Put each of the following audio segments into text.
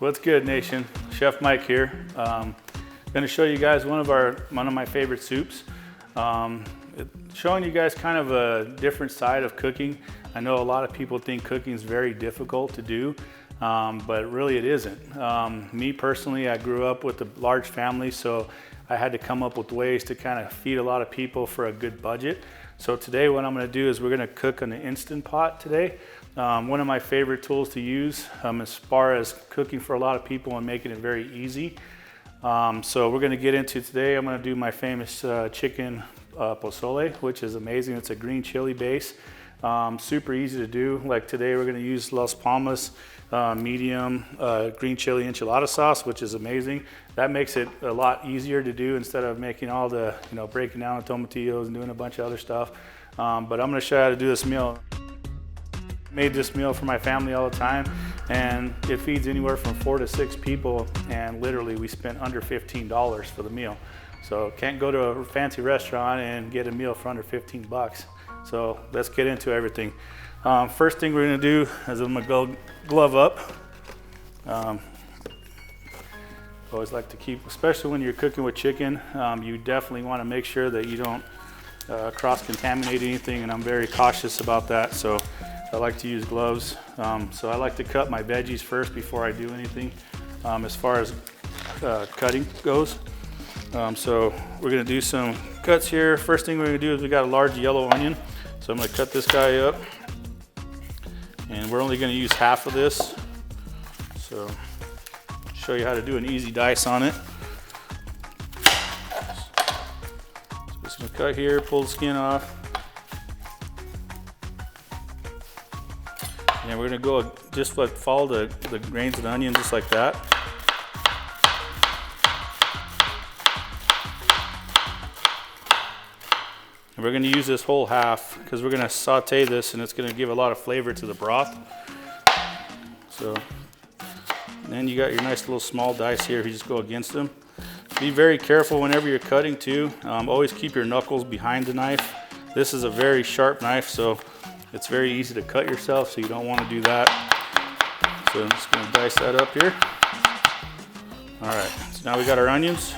What's good, nation? Chef Mike here. Going to show you guys one of my favorite soups. Showing you guys kind of a different side of cooking. I know a lot of people think cooking is very difficult to do, but really it isn't. Me personally, I grew up with a large family, so I had to come up with ways to kind of feed a lot of people for a good budget. So today what I'm going to do is we're going to cook on the Instant Pot today. One of my favorite tools to use as far as cooking for a lot of people and making it very easy. So we're going to get into today. I'm going to do my famous chicken pozole, which is amazing. It's a green chili base. Super easy to do. Like today we're going to use Las Palmas medium green chili enchilada sauce, which is amazing. That makes it a lot easier to do instead of making all the, breaking down the tomatillos and doing a bunch of other stuff. But I'm going to show you how to do this meal. Made this meal for my family all the time, and it feeds anywhere from 4 to 6 people, and literally we spent under $15 for the meal. So can't go to a fancy restaurant and get a meal for under 15 bucks. So let's get into everything. First thing we're gonna do is I'm gonna go glove up. Always like to keep, especially when you're cooking with chicken, you definitely wanna make sure that you don't cross-contaminate anything, and I'm very cautious about that. So I like to use gloves. So I like to cut my veggies first before I do anything as far as cutting goes. So we're gonna do some cuts here. First thing we're gonna do is we got a large yellow onion. So I'm gonna cut this guy up. And we're only gonna use half of this. So show you how to do an easy dice on it. So just gonna cut here, pull the skin off. And we're gonna go just follow the grains of the onion just like that. And we're gonna use this whole half because we're gonna saute this and it's gonna give a lot of flavor to the broth. So then you got your nice little small dice here. You just go against them. Be very careful whenever you're cutting too. Always keep your knuckles behind the knife. This is a very sharp knife, so it's very easy to cut yourself, so you don't want to do that. So I'm just going to dice that up here. All right, so now we got our onions.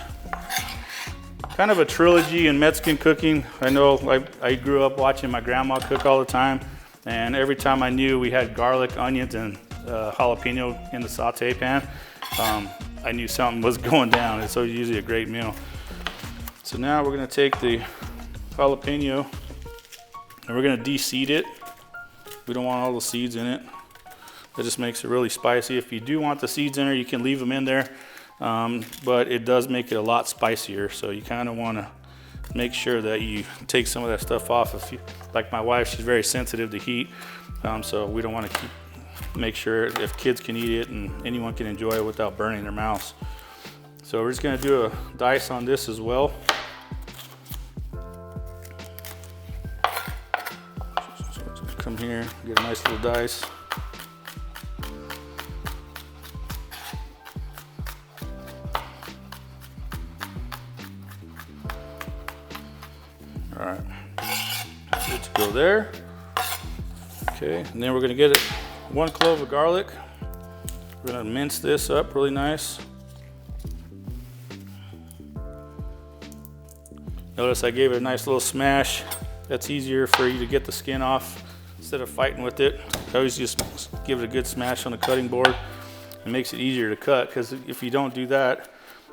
Kind of a trilogy in Mexican cooking. I know I grew up watching my grandma cook all the time, and every time I knew we had garlic, onions, and jalapeno in the saute pan, I knew something was going down. It's usually a great meal. So now we're going to take the jalapeno and we're going to de-seed it. We don't want all the seeds in it. That just makes it really spicy. If you do want the seeds in there, you can leave them in there, but it does make it a lot spicier. So you kind of want to make sure that you take some of that stuff off. Like my wife, she's very sensitive to heat, so we don't want to make sure if kids can eat it and anyone can enjoy it without burning their mouths. So we're just going to do a dice on this as well. Come here, get a nice little dice. All right, good to go there. Okay, and then we're gonna get 1 clove of garlic. We're gonna mince this up really nice. Notice I gave it a nice little smash. That's easier for you to get the skin off instead of fighting with it. I always just give it a good smash on the cutting board. It makes it easier to cut, because if you don't do that,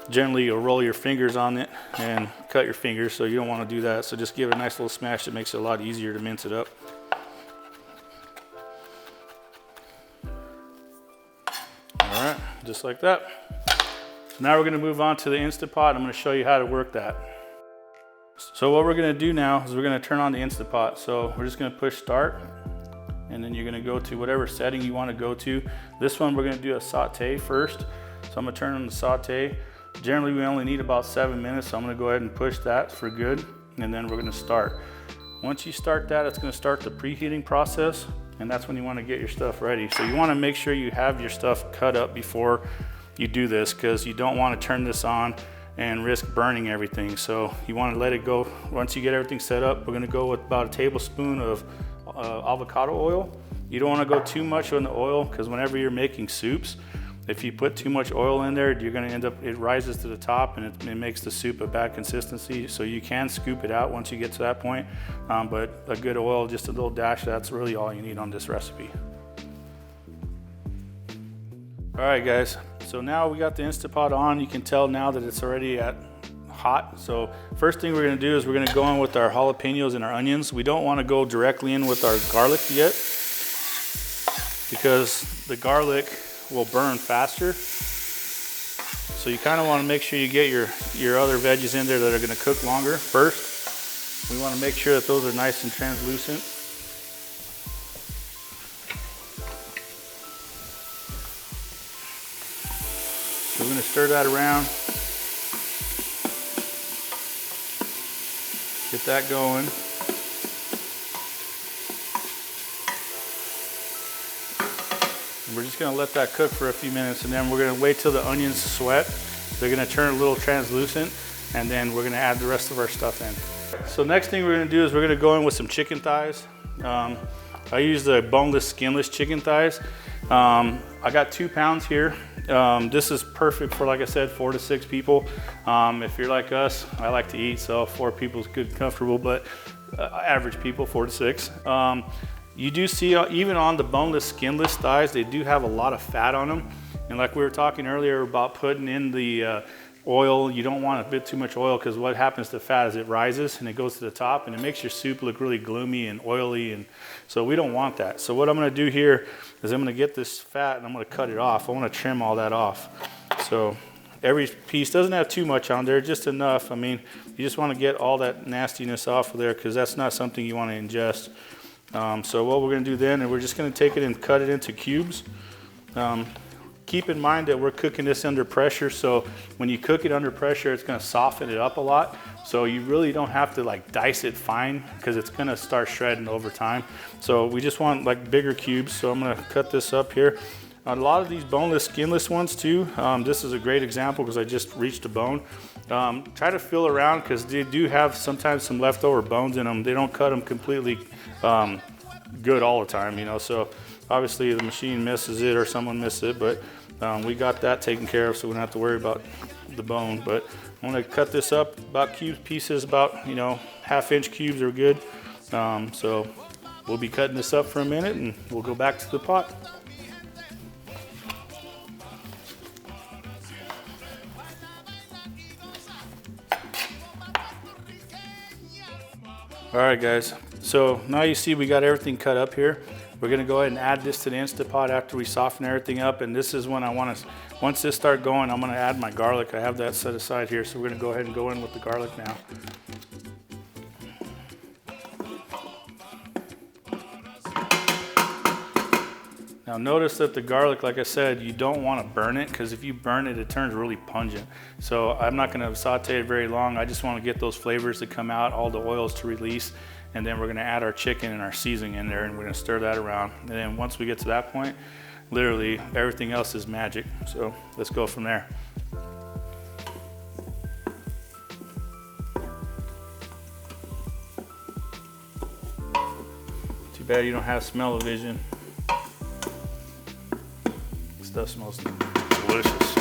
generally you'll roll your fingers on it and cut your fingers, so you don't want to do that. So just give it a nice little smash. It makes it a lot easier to mince it up. All right, just like that. Now we're going to move on to the Instant Pot. I'm going to show you how to work that. So what we're going to do now is we're going to turn on the Instant Pot. So we're just going to push start, and then you're going to go to whatever setting you want to go to. This one we're going to do a saute first. So I'm going to turn on the saute. Generally we only need about 7 minutes, so I'm going to go ahead and push that for good, and then we're going to start. Once you start that, it's going to start the preheating process, and that's when you want to get your stuff ready. So you want to make sure you have your stuff cut up before you do this, because you don't want to turn this on and risk burning everything. So you want to let it go. Once you get everything set up, we're going to go with about a tablespoon of avocado oil. You don't want to go too much on the oil, because whenever you're making soups, If you put too much oil in there, you're gonna end up, it rises to the top and it makes the soup a bad consistency. So you can scoop it out once you get to that point. But a good oil, just a little dash, that's really all you need on this recipe. All right guys, so now we got the Instant Pot on. You can tell now that it's already at hot. So first thing we're gonna do is we're gonna go in with our jalapenos and our onions. We don't wanna go directly in with our garlic yet because the garlic will burn faster. So you kinda wanna make sure you get your other veggies in there that are gonna cook longer first. We wanna make sure that those are nice and translucent. So we're gonna stir that around. Get that going. And we're just gonna let that cook for a few minutes, and then we're gonna wait till the onions sweat. They're gonna turn a little translucent, and then we're gonna add the rest of our stuff in. So next thing we're gonna do is we're gonna go in with some chicken thighs. I use the boneless, skinless chicken thighs. I got 2 pounds here. This is perfect for, like I said, 4 to 6 people. If you're like us, I like to eat, so 4 people is good and comfortable, but average people, 4 to 6. You do see, even on the boneless, skinless thighs, they do have a lot of fat on them. And like we were talking earlier about putting in the oil, you don't want a bit too much oil, because what happens to fat is it rises and it goes to the top and it makes your soup look really gloomy and oily, and so we don't want that. So what I'm gonna do here is I'm gonna get this fat and I'm gonna cut it off. I wanna trim all that off. So every piece doesn't have too much on there, just enough. I mean, you just wanna get all that nastiness off of there, because that's not something you wanna ingest. So what we're gonna do then, and we're just gonna take it and cut it into cubes. Keep in mind that we're cooking this under pressure, so when you cook it under pressure, it's gonna soften it up a lot. So you really don't have to like dice it fine, because it's gonna start shredding over time. So we just want like bigger cubes. So I'm gonna cut this up here. A lot of these boneless, skinless ones too, this is a great example because I just reached a bone. Try to feel around, because they do have sometimes some leftover bones in them. They don't cut them completely good all the time, you know. So obviously the machine misses it or someone misses it, but we got that taken care of, so we don't have to worry about the bone. But I'm gonna cut this up about cube pieces, about, you know, 1/2 inch cubes are good. So we'll be cutting this up for a minute and we'll go back to the pot. All right guys, so now you see we got everything cut up here. We're gonna go ahead and add this to the Instant Pot after we soften everything up, and this is when I wanna, once this starts going, I'm gonna add my garlic. I have that set aside here, so we're gonna go ahead and go in with the garlic now. Now notice that the garlic, like I said, you don't wanna burn it, because if you burn it, it turns really pungent. So I'm not gonna saute it very long. I just wanna get those flavors to come out, all the oils to release. And then we're gonna add our chicken and our seasoning in there, and we're gonna stir that around. And then once we get to that point, literally everything else is magic. So let's go from there. Too bad you don't have smell-o-vision. This stuff smells delicious.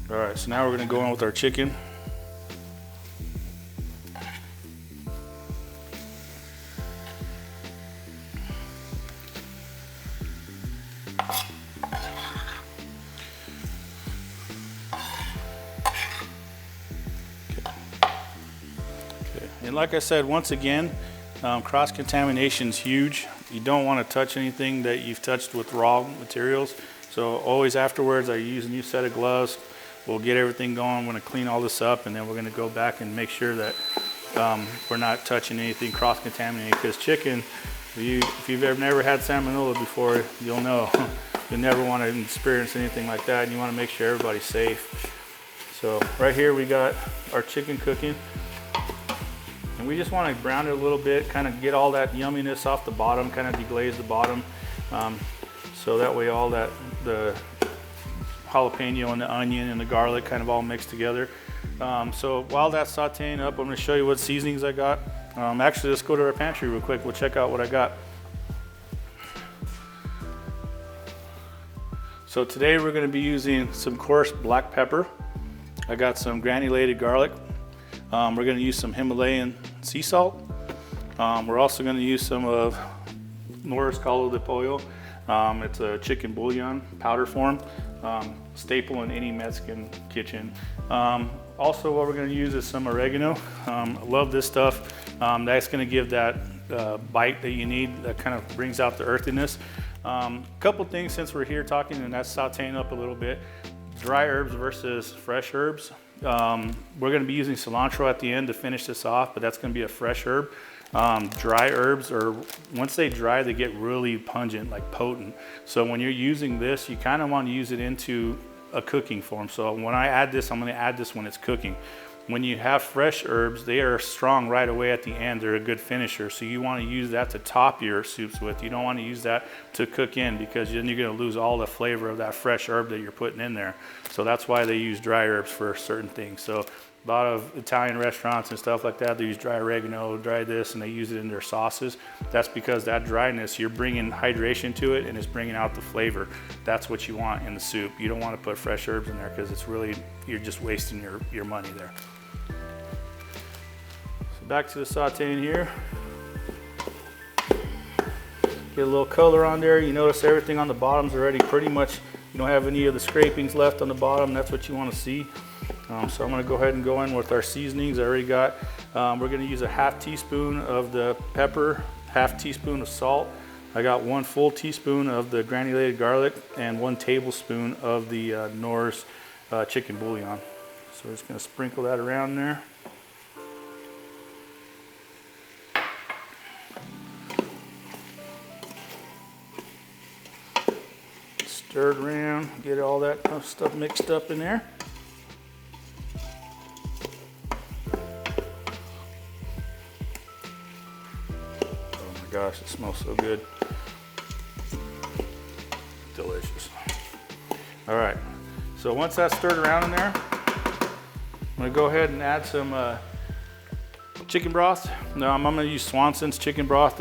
All right, so now we're gonna go in with our chicken. And like I said, once again, cross-contamination is huge. You don't want to touch anything that you've touched with raw materials. So always afterwards, I use a new set of gloves. We'll get everything going. I'm going to clean all this up, and then we're going to go back and make sure that we're not touching anything cross-contaminated. Because chicken, if you've never had salmonella before, you'll know. You'll never want to experience anything like that, and you want to make sure everybody's safe. So right here we got our chicken cooking. And we just want to brown it a little bit, kind of get all that yumminess off the bottom, kind of deglaze the bottom. So that way all that, the jalapeno and the onion and the garlic kind of all mixed together. So while that's sauteing up, I'm going to show you what seasonings I got. Actually, let's go to our pantry real quick. We'll check out what I got. So today we're going to be using some coarse black pepper. I got some granulated garlic. We're going to use some Himalayan sea salt. We're also going to use some of Nora's caldo de pollo. It's a chicken bouillon powder form, staple in any Mexican kitchen. Also what we're going to use is some oregano. I love this stuff. That's going to give that bite that you need, that kind of brings out the earthiness. Couple things since we're here talking, and that's sauteing up a little bit. Dry herbs versus fresh herbs. We're going to be using cilantro at the end to finish this off, but that's going to be a fresh herb. Dry herbs, or once they dry, they get really pungent, like potent. So when you're using this, you kind of want to use it into a cooking form. So when I add this, I'm going to add this when it's cooking. When you have fresh herbs, they are strong right away at the end. They're a good finisher. So you want to use that to top your soups with. You don't want to use that to cook in, because then you're going to lose all the flavor of that fresh herb that you're putting in there. So that's why they use dry herbs for certain things. So a lot of Italian restaurants and stuff like that, they use dry oregano, dry this, and they use it in their sauces. That's because that dryness, you're bringing hydration to it and it's bringing out the flavor. That's what you want in the soup. You don't want to put fresh herbs in there, because it's really, you're just wasting your money there. Back to the sauteing here. Get a little color on there. You notice everything on the bottom's already pretty much, you don't have any of the scrapings left on the bottom. That's what you want to see. So I'm going to go ahead and go in with our seasonings. I already got, we're going to use a half teaspoon of the pepper, half teaspoon of salt. I got 1 full teaspoon of the granulated garlic and 1 tablespoon of the Nora's chicken bouillon. So we're just going to sprinkle that around there. Stir it around, get all that stuff mixed up in there. Oh my gosh, it smells so good. Delicious. All right, so once that's stirred around in there, I'm gonna go ahead and add some chicken broth. Now I'm gonna use Swanson's chicken broth.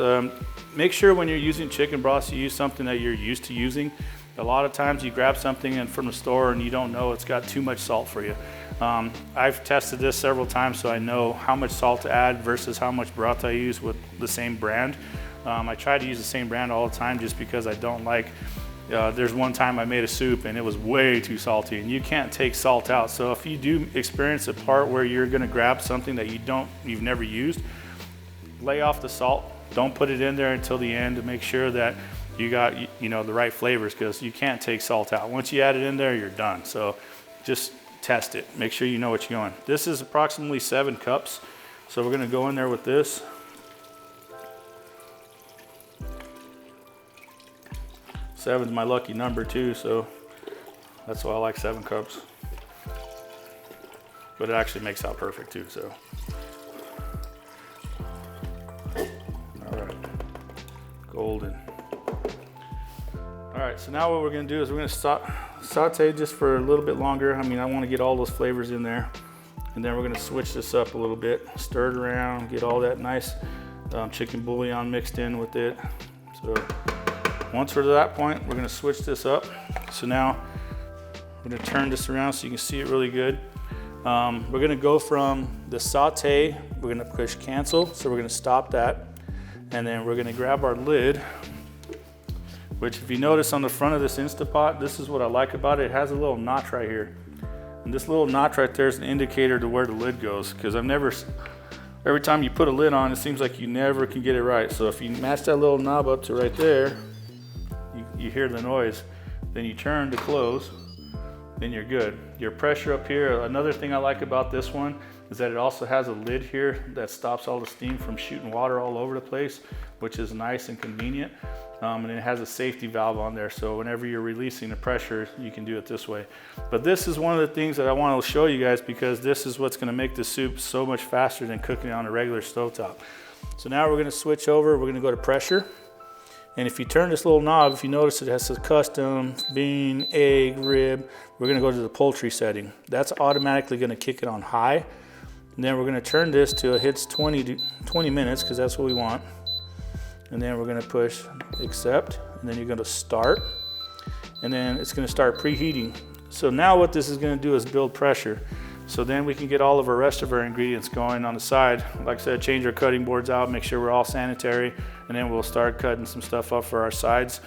Make sure when you're using chicken broth, you use something that you're used to using. A lot of times you grab something from the store and you don't know it's got too much salt for you. I've tested this several times, so I know how much salt to add versus how much broth I use with the same brand. I try to use the same brand all the time just because I don't like, there's one time I made a soup and it was way too salty, and you can't take salt out. So if you do experience a part where you're gonna grab something that you've never used, lay off the salt. Don't put it in there until the end to make sure that you got the right flavors, because you can't take salt out. Once you add it in there, you're done. So just test it. Make sure you know what you're doing. This is approximately 7 cups. So we're gonna go in there with this. Seven's my lucky number too, so that's why I like 7 cups. But it actually makes out perfect too, so. All right, golden. All right, so now what we're gonna do is we're gonna saute just for a little bit longer. I mean, I wanna get all those flavors in there. And then we're gonna switch this up a little bit, stir it around, get all that nice chicken bouillon mixed in with it. So once we're to that point, we're gonna switch this up. So now we're gonna turn this around so you can see it really good. We're gonna go from the saute, we're gonna push cancel, so we're gonna stop that. And then we're gonna grab our lid, which if you notice on the front of this Instapot, this is what I like about it. It has a little notch right here. And this little notch right there is an indicator to where the lid goes, because every time you put a lid on, it seems like you never can get it right. So if you match that little knob up to right there, you hear the noise. Then you turn to close, then you're good. Your pressure up here, another thing I like about this one is that it also has a lid here that stops all the steam from shooting water all over the place, which is nice and convenient. And it has a safety valve on there, so whenever you're releasing the pressure, you can do it this way. But this is one of the things that I want to show you guys, because this is what's going to make the soup so much faster than cooking it on a regular stovetop. So now we're going to switch over, we're going to go to pressure. And if you turn this little knob, if you notice it has a custom bean, egg, rib, we're going to go to the poultry setting. That's automatically going to kick it on high. And then we're going to turn this till it hits 20 minutes, because that's what we want. And then we're gonna push accept, and then you're gonna start. and then it's gonna start preheating. So now what this is gonna do is build pressure. So then we can get all of our rest of our ingredients going on the side. Like I said, change our cutting boards out, make sure we're all sanitary, and then we'll start cutting some stuff up for our sides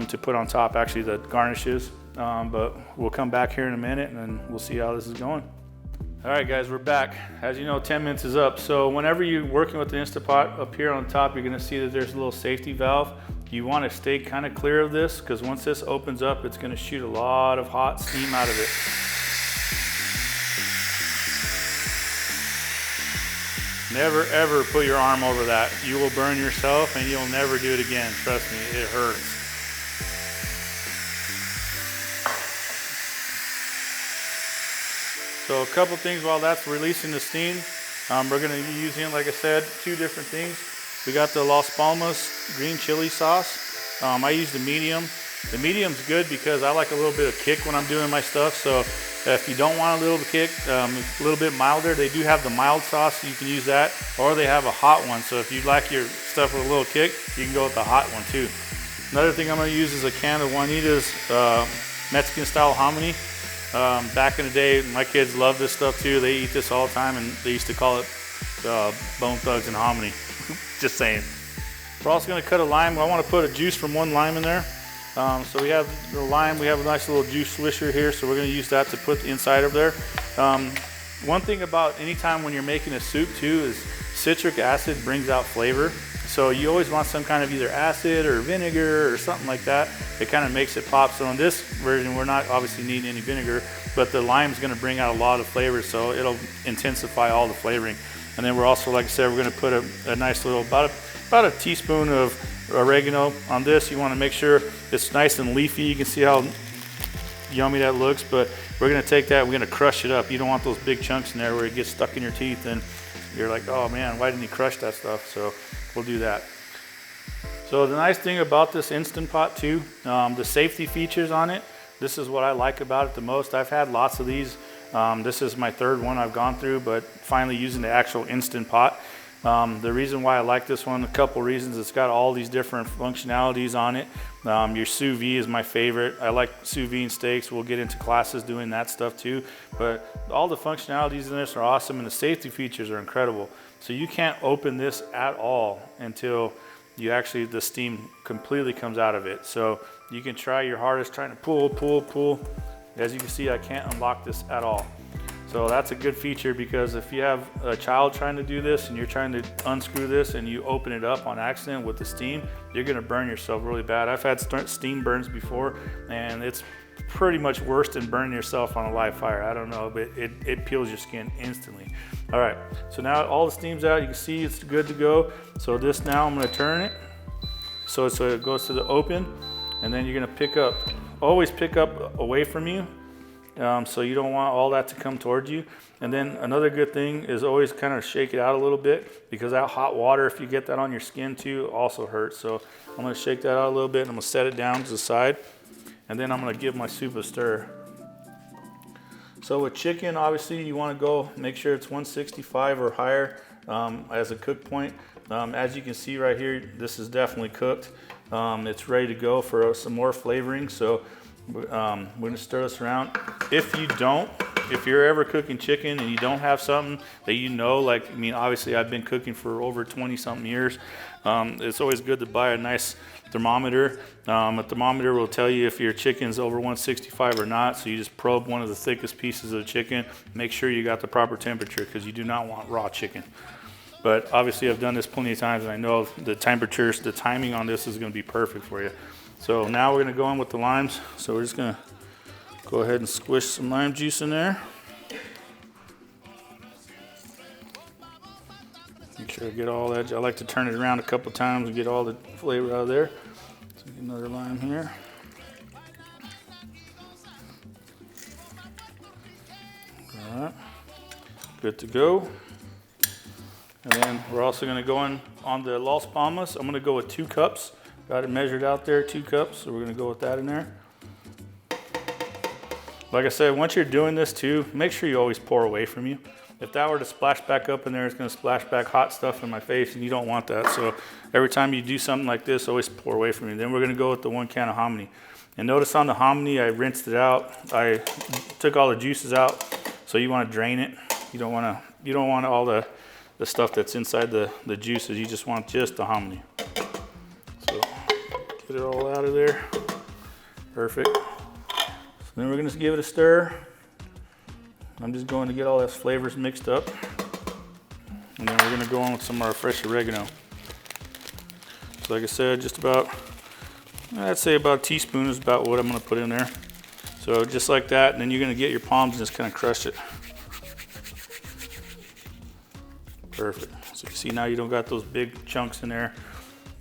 to put on top, actually the garnishes. But we'll come back here in a minute and then we'll see how this is going. All right guys, we're back. As you know, 10 minutes is up. So whenever you're working with the Instant Pot, up here on top, you're gonna see that there's a little safety valve. You wanna stay kind of clear of this, because once this opens up, it's gonna shoot a lot of hot steam out of it. Never ever put your arm over that. You will burn yourself and you'll never do it again. Trust me, it hurts. So a couple things while that's releasing the steam. We're gonna be using, like I said, 2 different things. We got the Las Palmas green chili sauce. I use the medium. The medium's good because I like a little bit of kick when I'm doing my stuff. So if you don't want a little kick, a little bit milder, they do have the mild sauce, so you can use that. Or they have a hot one. So if you like your stuff with a little kick, you can go with the hot one too. Another thing I'm gonna use is a can of Juanita's Mexican style hominy. Back in the day, my kids love this stuff too. They eat this all the time, and they used to call it Bone Thugs and Hominy. Just saying. We're also going to cut a lime. I want to put a juice from 1 lime in there. So we have the lime. We have a nice little juice swisher here, so we're going to use that to put inside of there. One thing about anytime when you're making a soup too is citric acid brings out flavor. So you always want some kind of either acid or vinegar or something like that. It kind of makes it pop. So in this version, we're not obviously needing any vinegar, but the lime's gonna bring out a lot of flavor, so it'll intensify all the flavoring. And then we're also, like I said, we're gonna put a nice little, about a teaspoon of oregano on this. You wanna make sure it's nice and leafy. You can see how yummy that looks, but we're gonna take that, we're gonna crush it up. You don't want those big chunks in there where it gets stuck in your teeth and you're like, oh man, why didn't he crush that stuff? So we'll do that. So the nice thing about this Instant Pot too, the safety features on it, this is what I like about it the most. I've had lots of these. This is my 3rd one I've gone through, but finally using the actual Instant Pot. The reason why I like this one, a couple reasons. It's got all these different functionalities on it. Your sous vide is my favorite. I like sous vide steaks. We'll get into classes doing that stuff too. But all the functionalities in this are awesome, and the safety features are incredible. So you can't open this at all until the steam completely comes out of it. So you can try your hardest trying to pull. As you can see, I can't unlock this at all. So that's a good feature, because if you have a child trying to do this and you're trying to unscrew this and you open it up on accident with the steam, you're gonna burn yourself really bad. I've had steam burns before, and it's pretty much worse than burning yourself on a live fire. I don't know, but it peels your skin instantly. All right, so now all the steam's out. You can see it's good to go. So this now, I'm gonna turn it so it goes to the open, and then you're gonna pick up, always pick up away from you. So you don't want all that to come towards you. And then another good thing is always kind of shake it out a little bit, because that hot water, if you get that on your skin too, also hurts. So I'm gonna shake that out a little bit, and I'm gonna set it down to the side, and then I'm gonna give my soup a stir. So with chicken, obviously you wanna make sure it's 165 or higher as a cook point. As you can see right here, this is definitely cooked. It's ready to go for some more flavoring. So we're gonna stir this around. If you're ever cooking chicken and you don't have something that obviously I've been cooking for over 20 something years, it's always good to buy a nice thermometer. A thermometer will tell you if your chicken's over 165 or not, so you just probe one of the thickest pieces of the chicken, make sure you got the proper temperature, because you do not want raw chicken. But obviously I've done this plenty of times, and I know the temperatures, the timing on this is gonna be perfect for you. So now we're gonna go in with the limes. So we're just gonna go ahead and squish some lime juice in there. Make sure I get all that. I like to turn it around a couple times and get all the flavor out of there. So get another lime here. All right, good to go. And then we're also gonna go in on the Las Palmas. I'm gonna go with 2 cups. Got it measured out there, 2 cups. So we're gonna go with that in there. Like I said, once you're doing this too, make sure you always pour away from you. If that were to splash back up in there, it's gonna splash back hot stuff in my face, and you don't want that. So every time you do something like this, always pour away from you. Then we're gonna go with the 1 can of hominy. And notice on the hominy, I rinsed it out. I took all the juices out. So you want to drain it. You don't want all the stuff that's inside the juices. You just want just the hominy. So get it all out of there. Perfect. So then we're going to give it a stir. I'm just going to get all those flavors mixed up. And then we're going to go on with some of our fresh oregano. So like I said, just about, I'd say about a teaspoon is about what I'm going to put in there. So just like that, and then you're going to get your palms and just kind of crush it. Perfect. So you see now you don't got those big chunks in there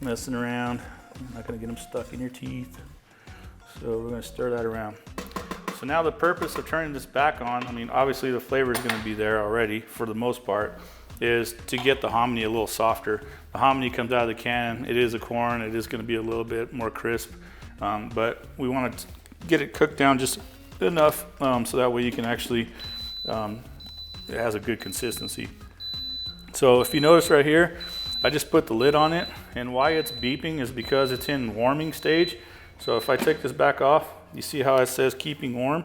messing around. You're not going to get them stuck in your teeth. So we're going to stir that around. So now the purpose of turning this back on, I mean obviously the flavor is going to be there already for the most part, is to get the hominy a little softer. The hominy comes out of the can, it is a corn, it is going to be a little bit more crisp, but we want to get it cooked down just enough so that way you can actually, it has a good consistency. So if you notice right here, I just put the lid on it, and why it's beeping is because it's in warming stage. So if I take this back off, you see how it says keeping warm?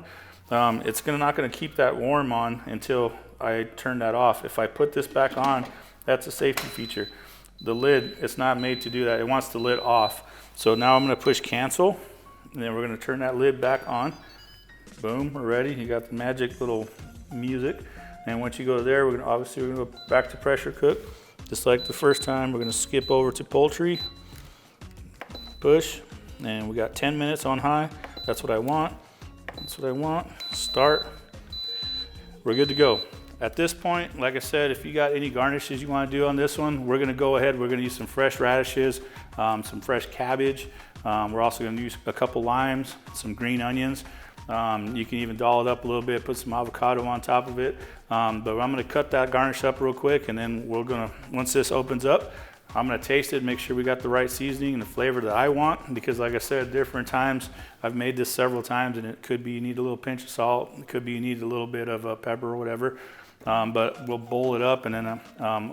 It's not going to keep that warm on until I turn that off. If I put this back on, that's a safety feature. The lid, it's not made to do that. It wants the lid off. So now I'm going to push cancel, and then we're going to turn that lid back on. Boom, we're ready. You got the magic little music. And once you go there, we're going to go back to pressure cook. Just like the first time, we're going to skip over to poultry. Push, and we got 10 minutes on high. That's what I want. That's what I want. Start. We're good to go. At this point, like I said, if you got any garnishes you want to do on this one, we're going to go ahead. We're going to use some fresh radishes, some fresh cabbage. We're also going to use a couple limes, some green onions. You can even doll it up a little bit, put some avocado on top of it. But I'm going to cut that garnish up real quick, and then we're going to, once this opens up, I'm going to taste it, make sure we got the right seasoning and the flavor that I want, because like I said, different times, I've made this several times, and it could be you need a little pinch of salt, it could be you need a little bit of pepper or whatever. But we'll bowl it up, and then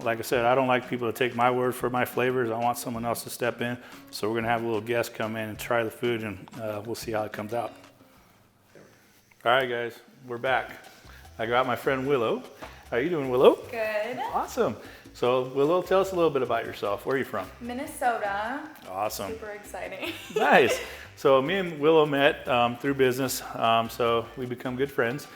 like I said, I don't like people to take my word for my flavors. I want someone else to step in. So we're going to have a little guest come in and try the food, and we'll see how it comes out. All right, guys, we're back. I got my friend Willow. How are you doing, Willow? Good. Awesome. So Willow, tell us a little bit about yourself. Where are you from? Minnesota. Awesome. Super exciting. Nice. So me and Willow met through business, so we become good friends.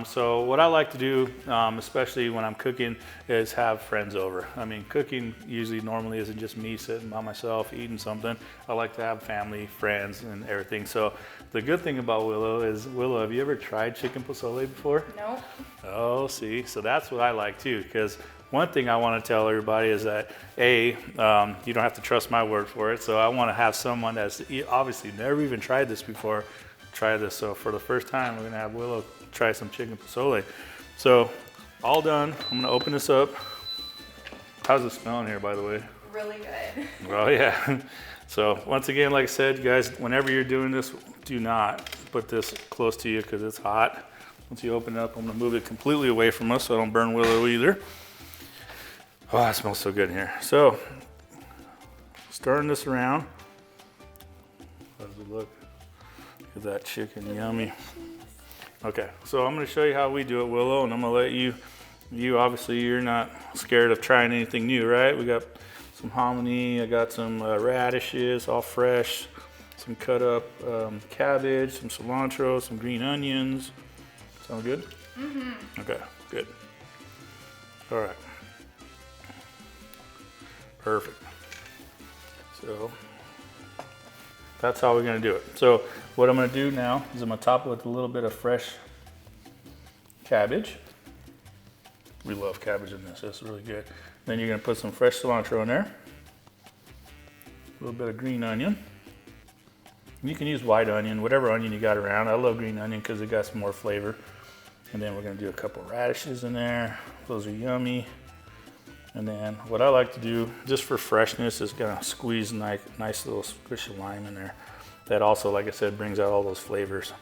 So what I like to do, especially when I'm cooking, is have friends over. I mean, cooking usually normally isn't just me sitting by myself eating something. I like to have family, friends, and everything. So the good thing about Willow is, Willow, have you ever tried chicken pozole before? Nope. Oh, see, so that's what I like too, because one thing I want to tell everybody is that you don't have to trust my word for it. So I want to have someone that's obviously never even tried this before try this. So for the first time, we're going to have Willow try some chicken pozole. So all done. I'm going to open this up. How's it smelling here, by the way? Really good. Well, yeah. So once again, like I said, you guys, whenever you're doing this, do not put this close to you because it's hot. Once you open it up, I'm going to move it completely away from us so I don't burn Willow either. Oh, that smells so good in here. So, stirring this around. How does it look? Look at that chicken, yummy. Okay, so I'm going to show you how we do it, Willow, and I'm going to let you obviously, you're not scared of trying anything new, right? We got some hominy, I got some radishes, all fresh, some cut up cabbage, some cilantro, some green onions. Sound good? Mm-hmm. Okay, good. All right. Perfect. So that's how we're going to do it. So what I'm going to do now is I'm going to top it with a little bit of fresh cabbage. We love cabbage in this. It's really good. Then you're going to put some fresh cilantro in there. A little bit of green onion. You can use white onion, whatever onion you got around. I love green onion because it got some more flavor. And then we're going to do a couple radishes in there. Those are yummy. And then what I like to do, just for freshness, is gonna squeeze nice little squish of lime in there. That also, like I said, brings out all those flavors.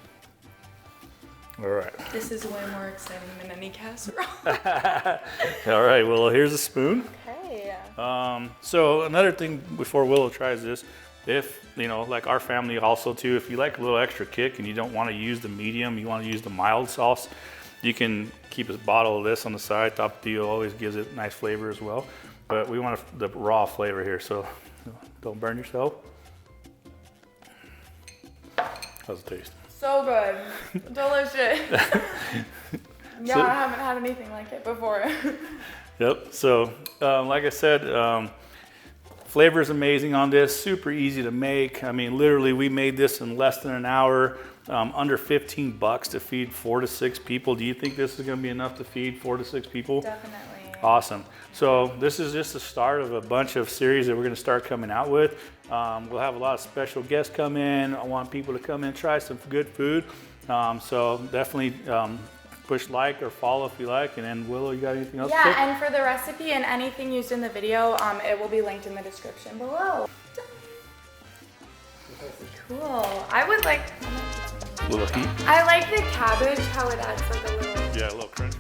All right. This is way more exciting than any casserole. All right, Willow, here's a spoon. Okay. So another thing before Willow tries this if, you know, like our family also too, if you like a little extra kick and you don't want to use the medium, you want to use the mild sauce, you can keep a bottle of this on the side. Top deal always gives it nice flavor as well. But we want the raw flavor here, so don't burn yourself. How's it taste? So good. Delicious. Yeah, I haven't had anything like it before. Yep, so like I said, flavor is amazing on this, super easy to make. I mean, literally we made this in less than an hour, under 15 bucks to feed 4 to 6 people. Do you think this is gonna be enough to feed 4 to 6 people? Definitely. Awesome. So this is just the start of a bunch of series that we're gonna start coming out with. We'll have a lot of special guests come in. I want people to come in, try some good food. So definitely push like or follow if you like. And then Willow, you got anything else to say? Yeah, and for the recipe and anything used in the video, it will be linked in the description below. Cool. I would like. A little heat. I like the cabbage, how it adds like a little. Yeah, a little crunch.